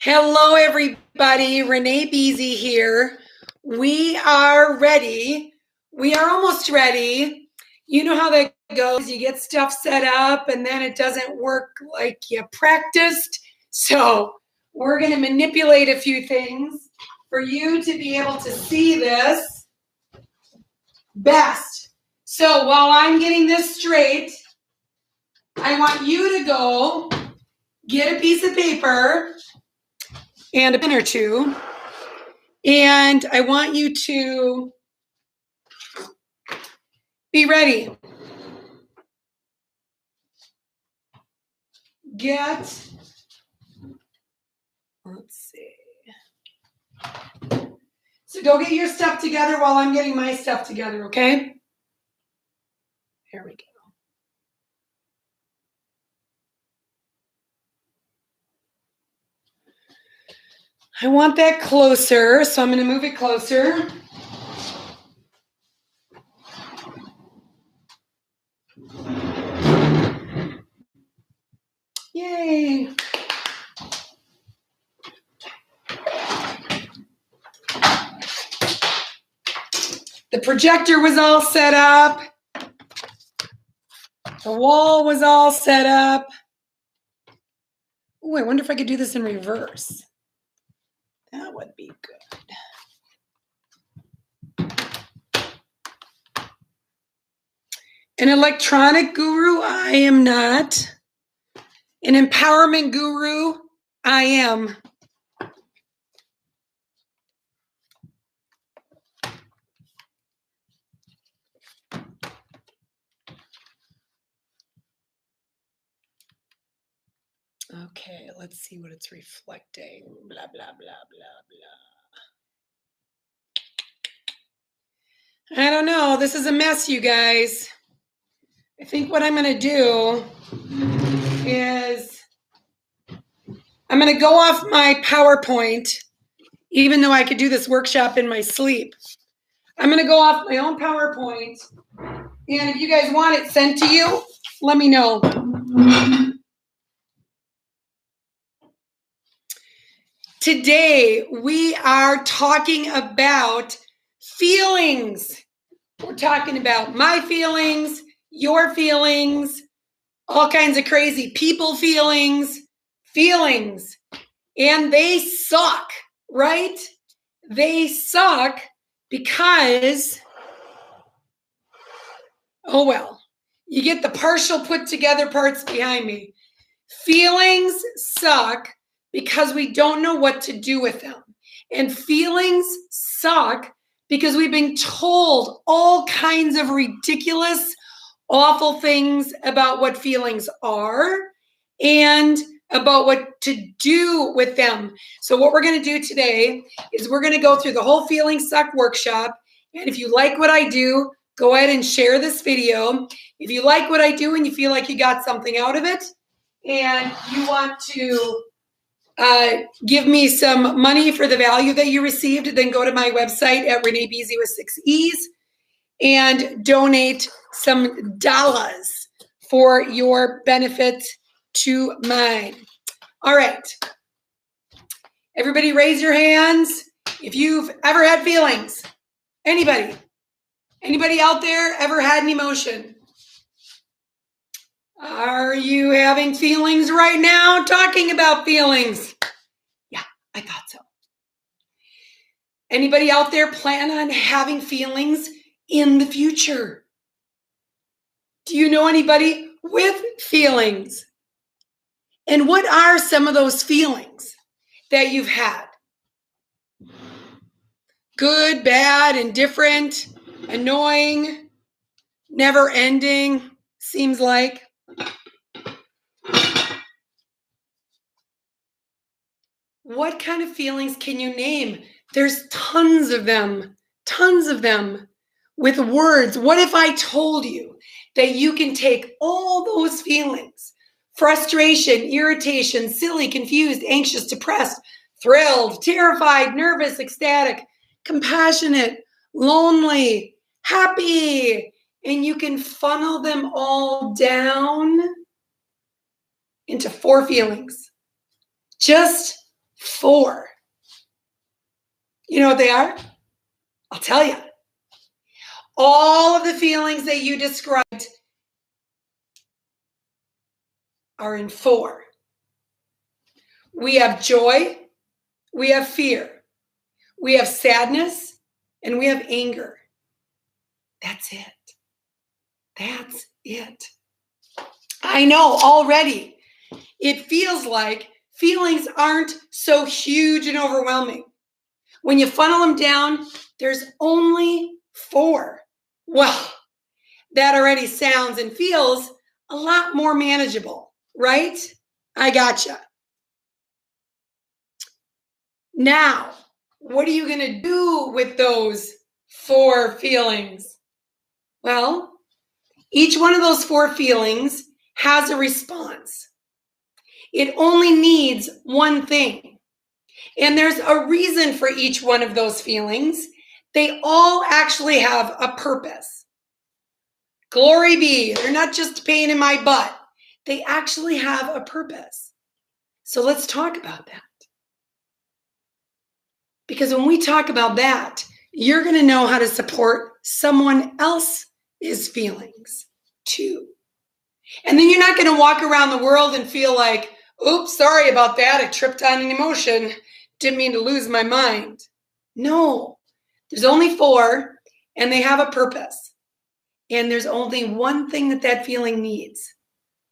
Hello, everybody. Renee Beasy here. We are ready. We are almost ready. You know how that goes. You get stuff set up and then it doesn't work like you practiced. So we're going to manipulate a few things for you to be able to see this best. So while I'm getting this straight, I want you to go get a piece of paper and a pen or two. And I want you to be ready. Let's see. So go get your stuff together while I'm getting my stuff together, okay? Here we go. I want that closer, so I'm going to move it closer. Yay. The projector was all set up. The wall was all set up. Oh, I wonder if I could do this in reverse. That would be good. An electronic guru, I am not. An empowerment guru, I am. Okay, let's see what it's reflecting. Blah, blah, blah, blah, blah. I don't know. This is a mess, you guys. I think what I'm going to do is I'm going to go off my PowerPoint, even though I could do this workshop in my sleep. I'm going to go off my own PowerPoint. And if you guys want it sent to you, let me know. Today, we are talking about feelings. We're talking about my feelings, your feelings, all kinds of crazy people feelings. And they suck, right? They suck because, oh well, you get the partial put together parts behind me. Feelings suck because we don't know what to do with them. And feelings suck because we've been told all kinds of ridiculous, awful things about what feelings are and about what to do with them. So what we're going to do today is we're going to go through the whole Feelings Suck workshop. And if you like what I do, go ahead and share this video. If you like what I do and you feel like you got something out of it and you want to give me some money for the value that you received, then go to my website at Renee Beasy with 6 E's and donate some dollars for your benefit to mine. All right. Everybody raise your hands if you've ever had feelings. Anybody? Anybody out there ever had an emotion? Are you having feelings right now? Talking about feelings. Yeah, I thought so. Anybody out there plan on having feelings in the future? Do you know anybody with feelings? And what are some of those feelings that you've had? Good, bad, indifferent, annoying, never ending, seems like. What kind of feelings can you name? There's tons of them with words. What if I told you that you can take all those feelings, frustration, irritation, silly, confused, anxious, depressed, thrilled, terrified, nervous, ecstatic, compassionate, lonely, happy, and you can funnel them all down into 4 feelings. Just 4. You know what they are? I'll tell you. All of the feelings that you described are in 4. We have joy, we have fear, we have sadness, and we have anger. That's it. That's it. I know already it feels like feelings aren't so huge and overwhelming. When you funnel them down, there's only 4. Well, that already sounds and feels a lot more manageable, right? I gotcha. Now, what are you going to do with those 4 feelings? Well, each one of those 4 feelings has a response. It only needs one thing. And there's a reason for each one of those feelings. They all actually have a purpose. Glory be, they're not just a pain in my butt. They actually have a purpose. So let's talk about that. Because when we talk about that, you're going to know how to support someone else's feelings too. And then you're not going to walk around the world and feel like, oops, sorry about that. I tripped on an emotion. Didn't mean to lose my mind. No, there's only 4 and they have a purpose. And there's only one thing that feeling needs.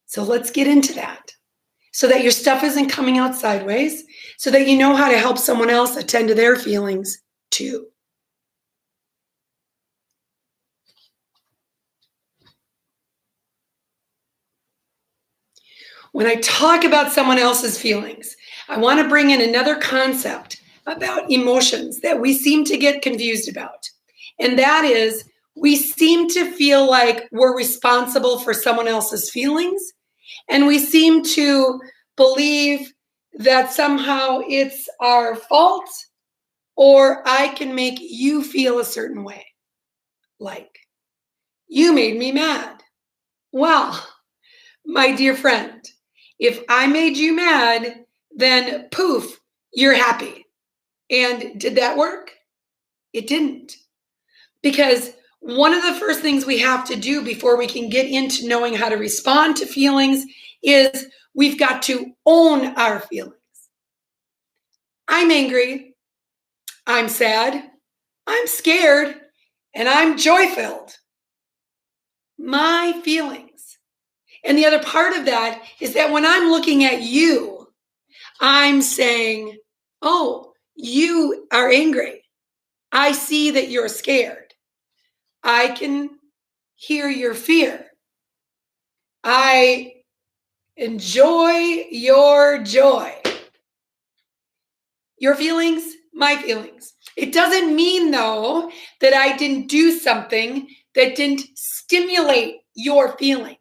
So let's get into that so that your stuff isn't coming out sideways, so that you know how to help someone else attend to their feelings too. When I talk about someone else's feelings, I want to bring in another concept about emotions that we seem to get confused about. And that is, we seem to feel like we're responsible for someone else's feelings. And we seem to believe that somehow it's our fault, or I can make you feel a certain way. Like, you made me mad. Well, my dear friend, if I made you mad, then poof, you're happy. And did that work? It didn't. Because one of the first things we have to do before we can get into knowing how to respond to feelings is we've got to own our feelings. I'm angry, I'm sad, I'm scared, and I'm joy-filled. My feelings. And the other part of that is that when I'm looking at you, I'm saying, oh, you are angry. I see that you're scared. I can hear your fear. I enjoy your joy. Your feelings, my feelings. It doesn't mean, though, that I didn't do something that didn't stimulate your feelings.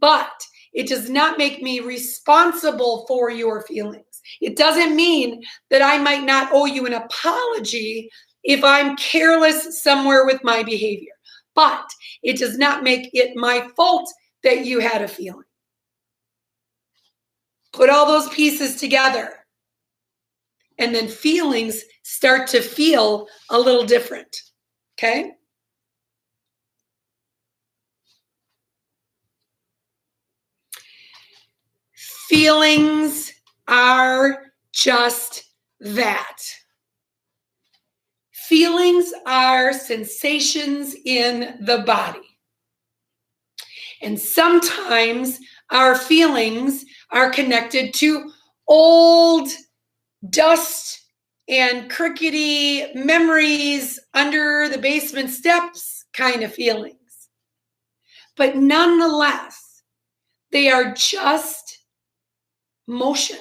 But it does not make me responsible for your feelings. It doesn't mean that I might not owe you an apology if I'm careless somewhere with my behavior. But it does not make it my fault that you had a feeling. Put all those pieces together. And then feelings start to feel a little different. Okay? Feelings are just that. Feelings are sensations in the body. And sometimes our feelings are connected to old dust and crickety memories under the basement steps kind of feelings. But nonetheless, they are just motion.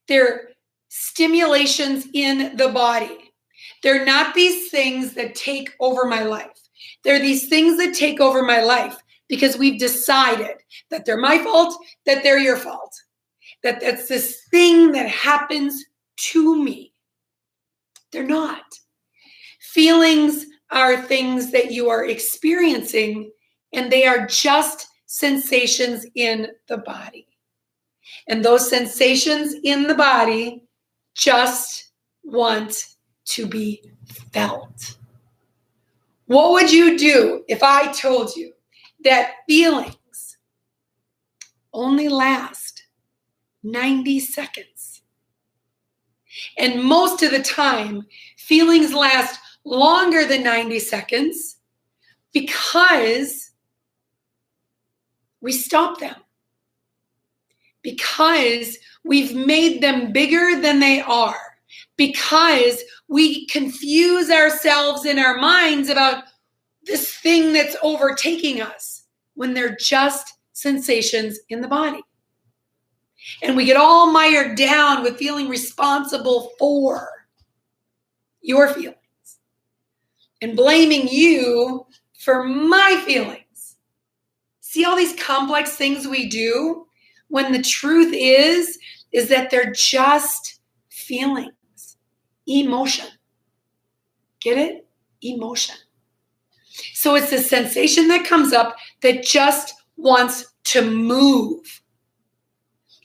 They're stimulations in the body. They're not these things that take over my life. They're these things that take over my life because we've decided that they're my fault, that they're your fault. That's this thing that happens to me. They're not. Feelings are things that you are experiencing, and they are just sensations in the body. And those sensations in the body just want to be felt. What would you do if I told you that feelings only last 90 seconds? And most of the time, feelings last longer than 90 seconds because we stop them. Because we've made them bigger than they are. Because we confuse ourselves in our minds about this thing that's overtaking us when they're just sensations in the body. And we get all mired down with feeling responsible for your feelings and blaming you for my feelings. See all these complex things we do when the truth is that they're just feelings, emotion. Get it? Emotion. So it's a sensation that comes up that just wants to move.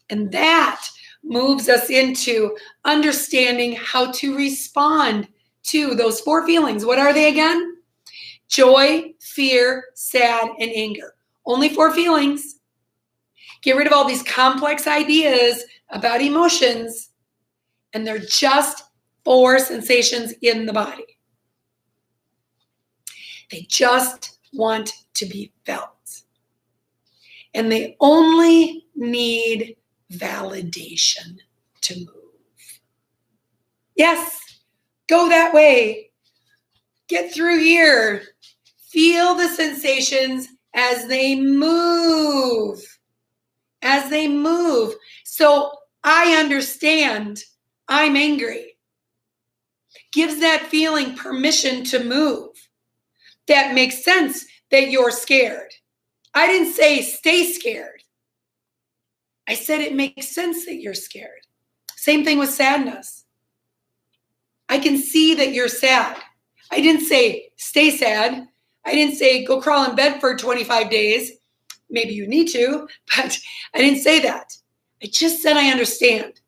And that moves us into understanding how to respond to those 4 feelings. What are they again? Joy, fear, sad, and anger. Only 4 feelings. Get rid of all these complex ideas about emotions, and they're just 4 sensations in the body. They just want to be felt. And they only need validation to move. Yes, go that way. Get through here. Feel the sensations as they move. As they move. So I understand I'm angry. Gives that feeling permission to move. That makes sense that you're scared. I didn't say stay scared. I said it makes sense that you're scared. Same thing with sadness. I can see that you're sad. I didn't say stay sad. I didn't say go crawl in bed for 25 days. Maybe you need to, but I didn't say that. I just said I understand.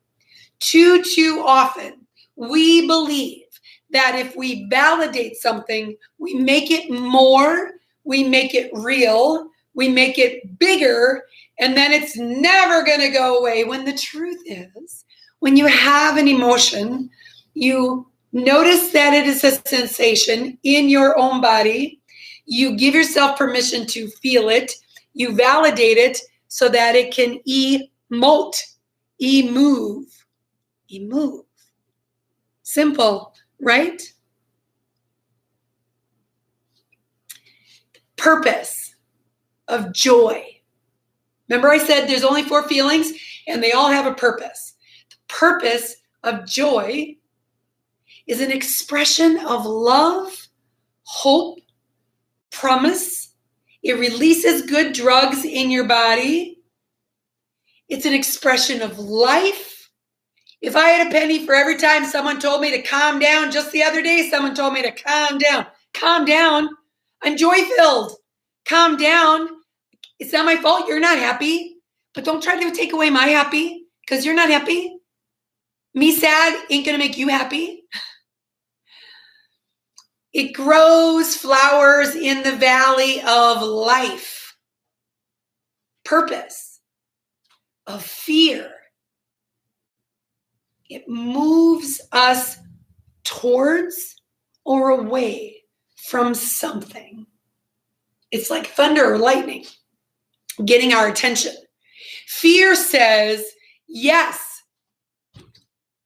Too often, we believe that if we validate something, we make it more, we make it real, we make it bigger, and then it's never going to go away. When the truth is, when you have an emotion, you notice that it is a sensation in your own body. You give yourself permission to feel it. You validate it so that it can emote, move. Simple, right? Purpose of joy. Remember I said there's only 4 feelings and they all have a purpose. The purpose of joy is an expression of love, hope, promise. It releases good drugs in your body. It's an expression of life. If I had a penny for every time someone told me to calm down, just the other day someone told me to calm down. Calm down. I'm joy-filled. Calm down. It's not my fault you're not happy, but don't try to take away my happy because you're not happy. Me sad ain't going to make you happy. It grows flowers in the valley of life. Purpose of fear. It moves us towards or away from something. It's like thunder or lightning getting our attention. Fear says, yes,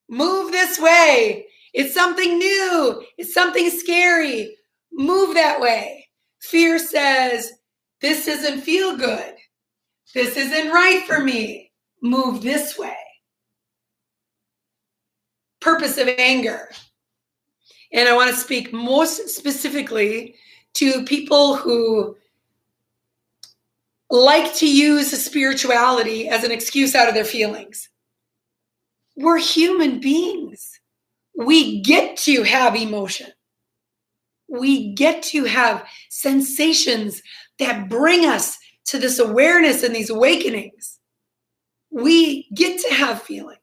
move this way. It's something new. It's something scary. Move that way. Fear says, this doesn't feel good. This isn't right for me. Move this way. Purpose of anger. And I want to speak most specifically to people who like to use spirituality as an excuse out of their feelings. We're human beings. We get to have emotion. We get to have sensations that bring us to this awareness and these awakenings. We get to have feelings.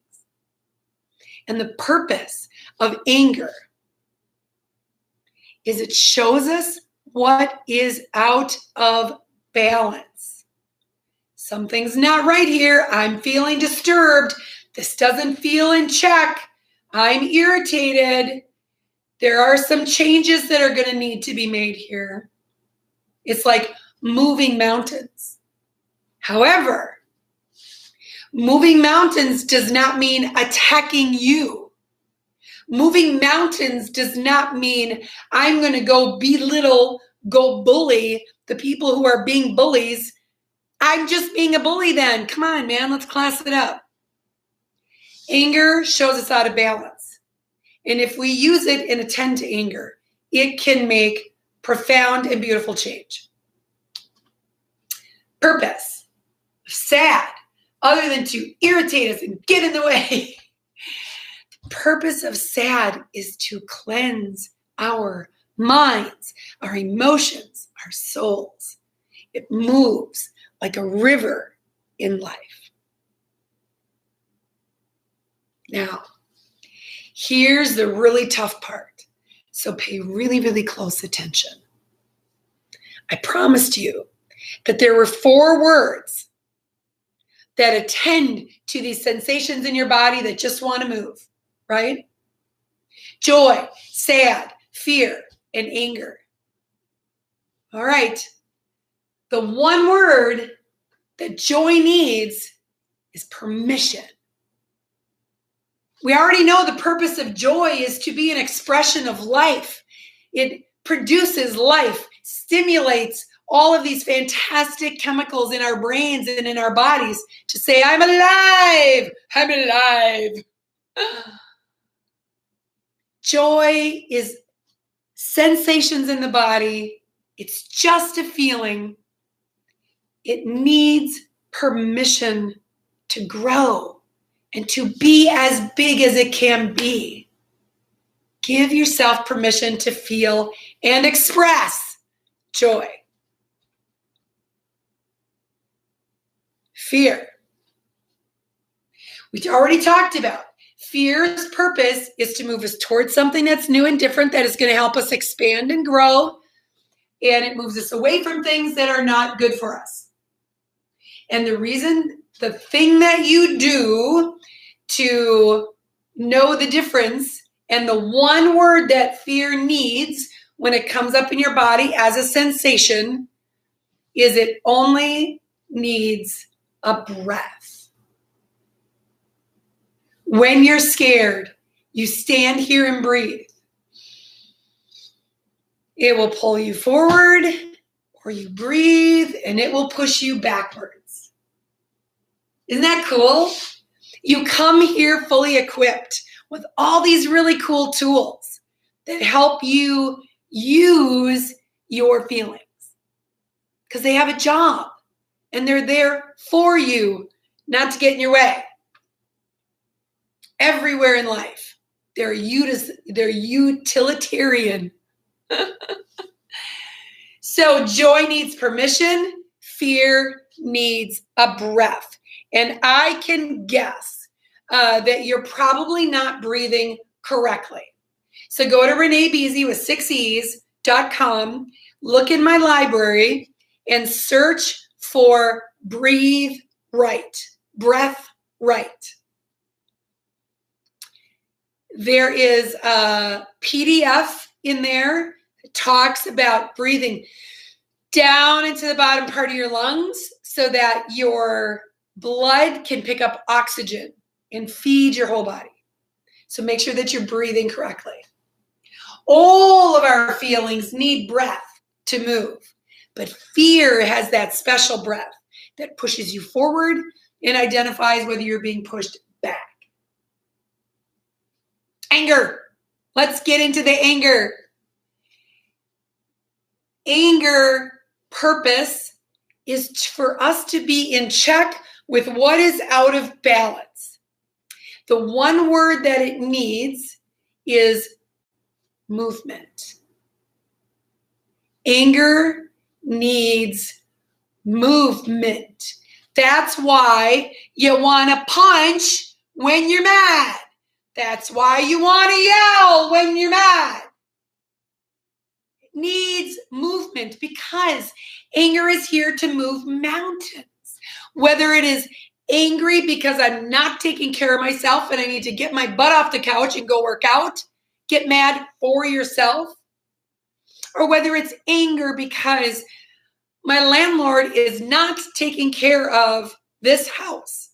And the purpose of anger is it shows us what is out of balance. Something's not right here. I'm feeling disturbed. This doesn't feel in check. I'm irritated. There are some changes that are going to need to be made here. It's like moving mountains. However, moving mountains does not mean attacking you. Moving mountains does not mean I'm going to go belittle, go bully the people who are being bullies. I'm just being a bully then. Come on, man, let's class it up. Anger shows us out of balance. And if we use it and attend to anger, it can make profound and beautiful change. Purpose. Sad. Other than to irritate us and get in the way. The purpose of sad is to cleanse our minds, our emotions, our souls. It moves like a river in life. Now, here's the really tough part. So pay really, really close attention. I promised you that there were 4 words that attend to these sensations in your body that just want to move, right? Joy, sad, fear, and anger. All right. The one word that joy needs is permission. We already know the purpose of joy is to be an expression of life. It produces life, stimulates all of these fantastic chemicals in our brains and in our bodies to say, I'm alive, I'm alive. Joy is sensations in the body. It's just a feeling. It needs permission to grow and to be as big as it can be. Give yourself permission to feel and express joy. Fear. We already talked about fear's purpose is to move us towards something that's new and different that is going to help us expand and grow, and it moves us away from things that are not good for us. And the thing that you do to know the difference, and the one word that fear needs when it comes up in your body as a sensation, is it only needs a breath. When you're scared, you stand here and breathe. It will pull you forward, or you breathe, and it will push you backwards. Isn't that cool? You come here fully equipped with all these really cool tools that help you use your feelings, because they have a job and they're there for you, not to get in your way. Everywhere in life, they're utilitarian. So joy needs permission, fear needs a breath. And I can guess that you're probably not breathing correctly. So go to Renee Beasy with 6es.com, look in my library, and search for breathe right, breath right. There is a PDF in there that talks about breathing down into the bottom part of your lungs so that your blood can pick up oxygen and feed your whole body. So make sure that you're breathing correctly. All of our feelings need breath to move, but fear has that special breath that pushes you forward and identifies whether you're being pushed back. Anger. Let's get into the anger. Anger purpose is for us to be in check with what is out of balance. The one word that it needs is movement. Anger needs movement. That's why you want to punch when you're mad. That's why you want to yell when you're mad. It needs movement because anger is here to move mountains. Whether it is angry because I'm not taking care of myself and I need to get my butt off the couch and go work out, get mad for yourself, or whether it's anger because my landlord is not taking care of this house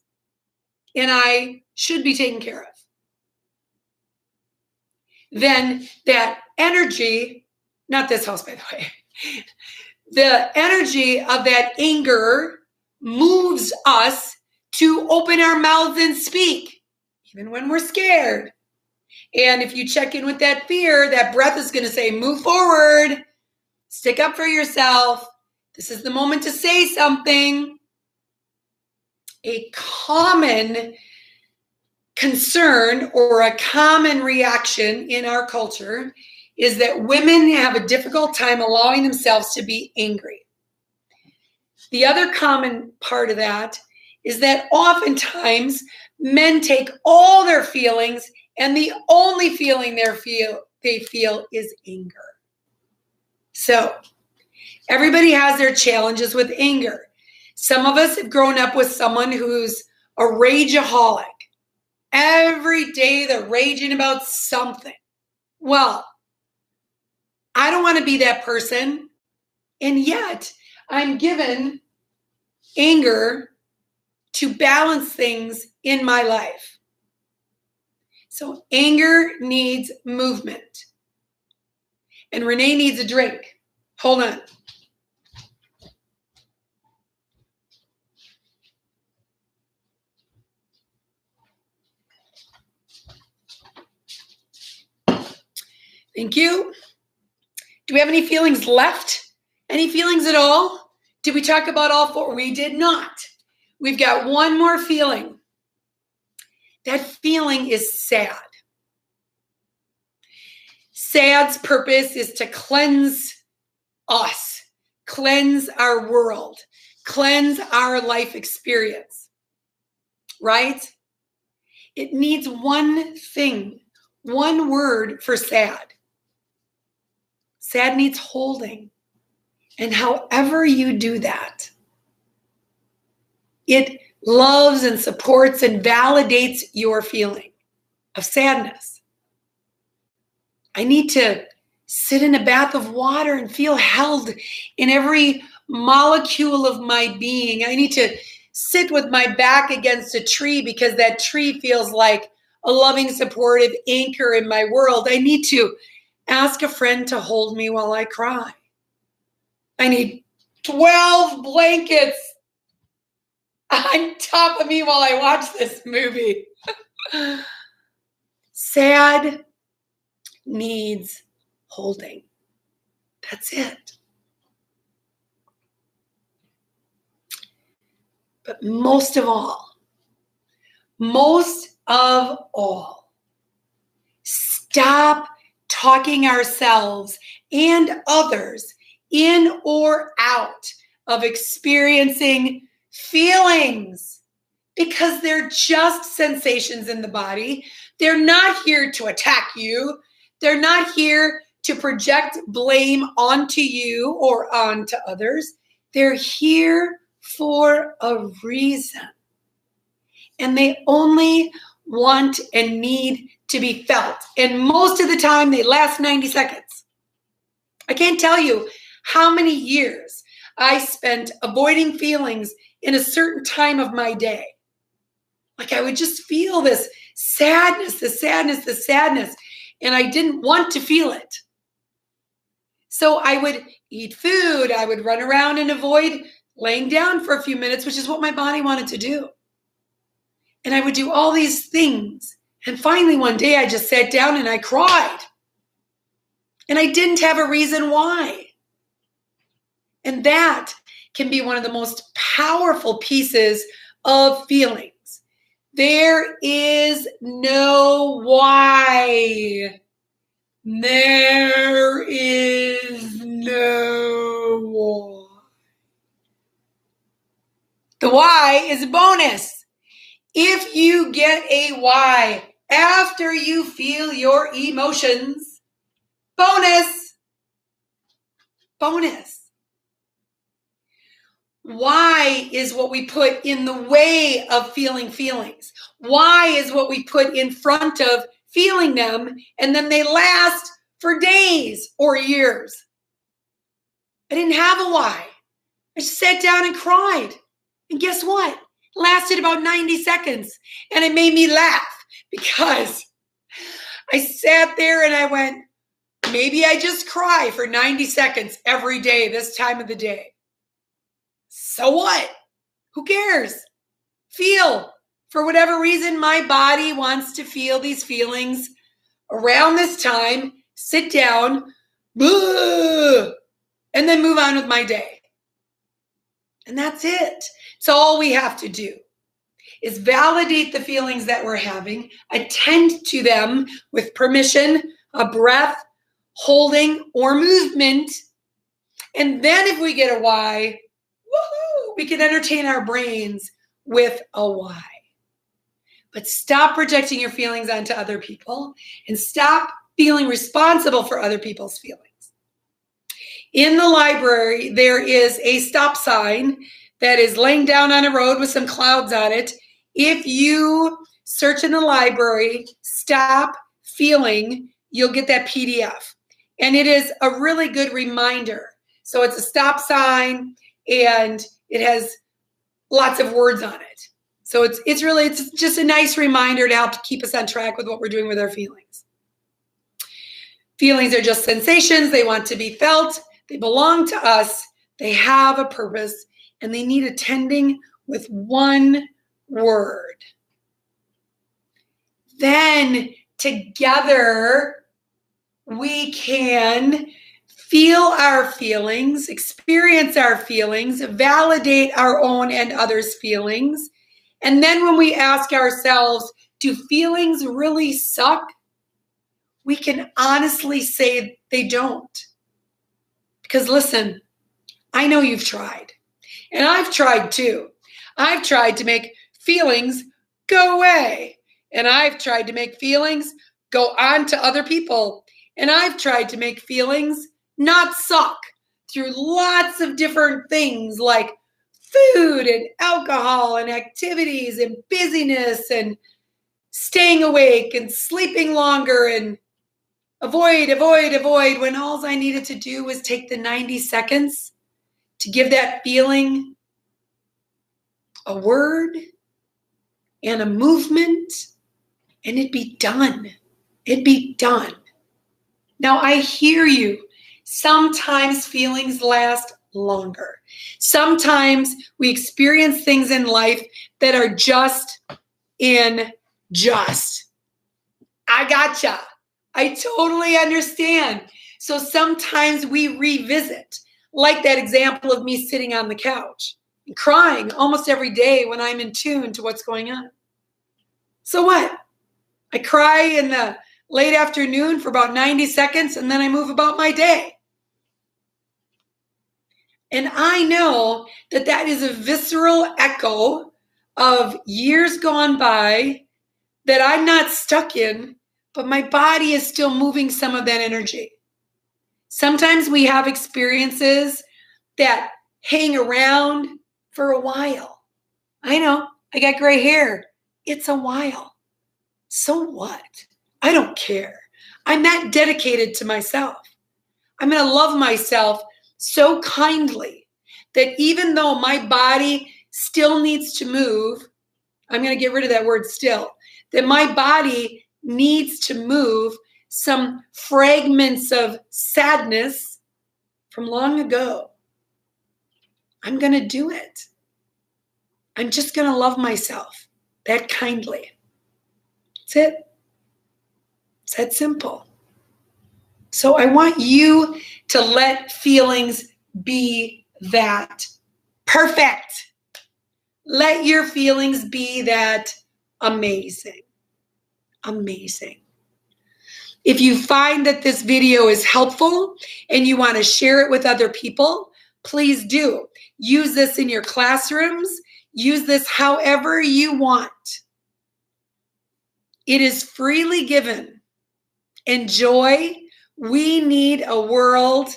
and I should be taken care of. Then that energy, not this house, by the way, the energy of that anger moves us to open our mouths and speak, even when we're scared. And if you check in with that fear, that breath is going to say, move forward, stick up for yourself. This is the moment to say something. A common concern or a common reaction in our culture is that women have a difficult time allowing themselves to be angry. The other common part of that is that oftentimes men take all their feelings and the only feeling they feel is anger. So everybody has their challenges with anger. Some of us have grown up with someone who's a rageaholic. Every day they're raging about something. Well, I don't want to be that person. And yet I'm given anger to balance things in my life. So anger needs movement. And Renee needs a drink. Hold on. Thank you. Do we have any feelings left? Any feelings at all? Did we talk about all four? We did not. We've got one more feeling. That feeling is sad. Sad's purpose is to cleanse us, cleanse our world, cleanse our life experience, right? It needs one thing, one word for sad. Sad needs holding. And however you do that, it loves and supports and validates your feeling of sadness. I need to sit in a bath of water and feel held in every molecule of my being. I need to sit with my back against a tree because that tree feels like a loving, supportive anchor in my world. I need to ask a friend to hold me while I cry. I need 12 blankets on top of me while I watch this movie. Sad needs holding. That's it. But most of all, stop talking ourselves and others in or out of experiencing feelings because they're just sensations in the body. They're not here to attack you. They're not here to project blame onto you or onto others. They're here for a reason. And they only want and need to be felt. And most of the time, they last 90 seconds. I can't tell you how many years I spent avoiding feelings in a certain time of my day. Like I would just feel this sadness, and I didn't want to feel it. So I would eat food, I would run around and avoid laying down for a few minutes, which is what my body wanted to do. And I would do all these things. And finally one day I just sat down and I cried. And I didn't have a reason why. And that can be one of the most powerful pieces of feelings. There is no why. There is no why. The why is a bonus. If you get a why after you feel your emotions, bonus. Bonus. Why is what we put in the way of feeling feelings. Why is what we put in front of feeling them, and then they last for days or years. I didn't have a why. I just sat down and cried. And guess what? It lasted about 90 seconds. And it made me laugh because I sat there and I went, maybe I just cry for 90 seconds every day, this time of the day. So what? Who cares? Feel. For whatever reason, my body wants to feel these feelings around this time, sit down, and then move on with my day. And that's it. So all we have to do is validate the feelings that we're having, attend to them with permission, a breath, holding, or movement. And then if we get a why, woohoo, we can entertain our brains with a why. But stop projecting your feelings onto other people and stop feeling responsible for other people's feelings. In the library, there is a stop sign that is laying down on a road with some clouds on it. If you search in the library, stop feeling, you'll get that PDF. And it is a really good reminder. So it's a stop sign and it has lots of words on it. So it's just a nice reminder to help keep us on track with what we're doing with our feelings. Feelings are just sensations. They want to be felt. They belong to us. They have a purpose, and they need attending with one word. Then together we can feel our feelings, experience our feelings, validate our own and others' feelings. And then when we ask ourselves, do feelings really suck? We can honestly say they don't. Because listen, I know you've tried. And I've tried too. I've tried to make feelings go away. And I've tried to make feelings go on to other people. And I've tried to make feelings not suck through lots of different things like food and alcohol and activities and busyness and staying awake and sleeping longer and avoid, when all I needed to do was take the 90 seconds to give that feeling a word and a movement, and it'd be done. It'd be done. Now, I hear you. Sometimes feelings last longer. Sometimes we experience things in life that are just. I gotcha. I totally understand. So sometimes we revisit, like that example of me sitting on the couch and crying almost every day when I'm in tune to what's going on. So what? I cry in the late afternoon for about 90 seconds and then I move about my day. And I know that that is a visceral echo of years gone by that I'm not stuck in, but my body is still moving some of that energy. Sometimes we have experiences that hang around for a while. I know, I got gray hair. It's a while. So what? I don't care. I'm that dedicated to myself. I'm going to love myself so kindly that even though my body still needs to move, I'm going to get rid of that word still, that my body needs to move some fragments of sadness from long ago. I'm going to do it. I'm just going to love myself that kindly. That's it. It's that simple. So I want you to let feelings be that perfect. Let your feelings be that amazing. Amazing. If you find that this video is helpful and you want to share it with other people, please do. Use this in your classrooms. Use this however you want. It is freely given. Enjoy. We need a world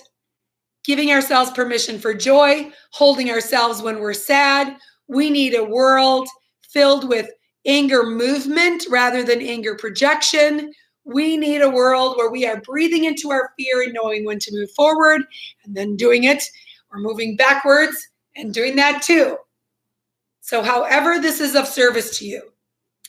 giving ourselves permission for joy, holding ourselves when we're sad. We need a world filled with anger movement rather than anger projection. We need a world where we are breathing into our fear and knowing when to move forward and then doing it, or moving backwards and doing that too. So however this is of service to you.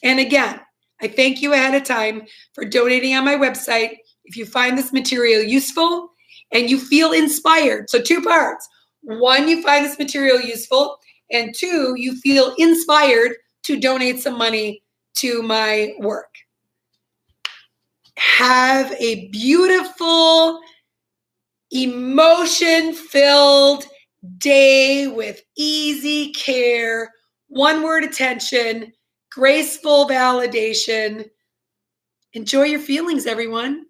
And again, I thank you ahead of time for donating on my website. If you find this material useful and you feel inspired, so 2 parts. 1, you find this material useful, and 2, you feel inspired to donate some money to my work. Have a beautiful, emotion-filled day with easy care, one-word attention, graceful validation. Enjoy your feelings, everyone.